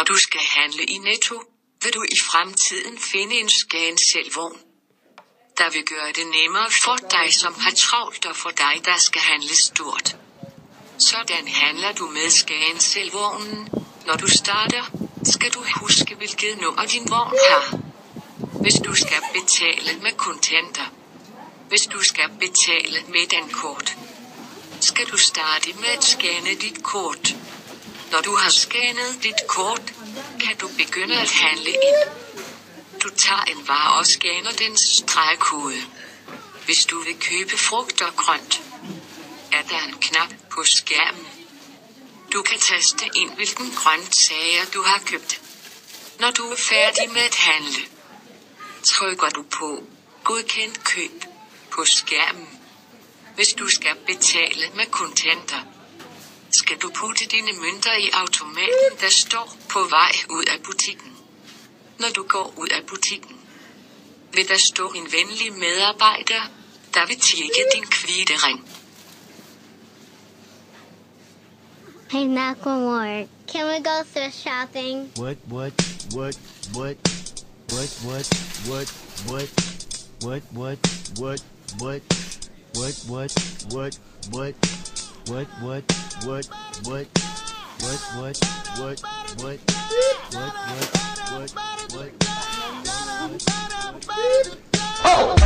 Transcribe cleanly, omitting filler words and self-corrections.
Når du skal handle i Netto, vil du i fremtiden finde en scan-selv-vogn, der vil gøre det nemmere for dig, som har travlt, og for dig, der skal handle stort. Sådan handler du med scan-selv-vognen. Når du starter, skal du huske, hvilket nummer din vogn har. Hvis du skal betale med kontanter. Hvis du skal betale med dankort, skal du starte med at scanne dit kort. Når du har scannet dit kort, kan du begynde at handle ind. Du tager en vare og scanner dens stregkode. Hvis du vil købe frugt og grønt, er der en knap på skærmen. Du kan taste ind, hvilken grøntsager du har købt. Når du er færdig med at handle, trykker du på godkendt køb på skærmen. Hvis du skal betale med kontanter, skal du putte dine mønter i automaten, der står på vej ud af butikken. Når du går ud af butikken, vil der stå en venlig medarbejder, der vil tjekke din kvittering. Hey, Macklemore, can we go thrift shopping? What? Oh!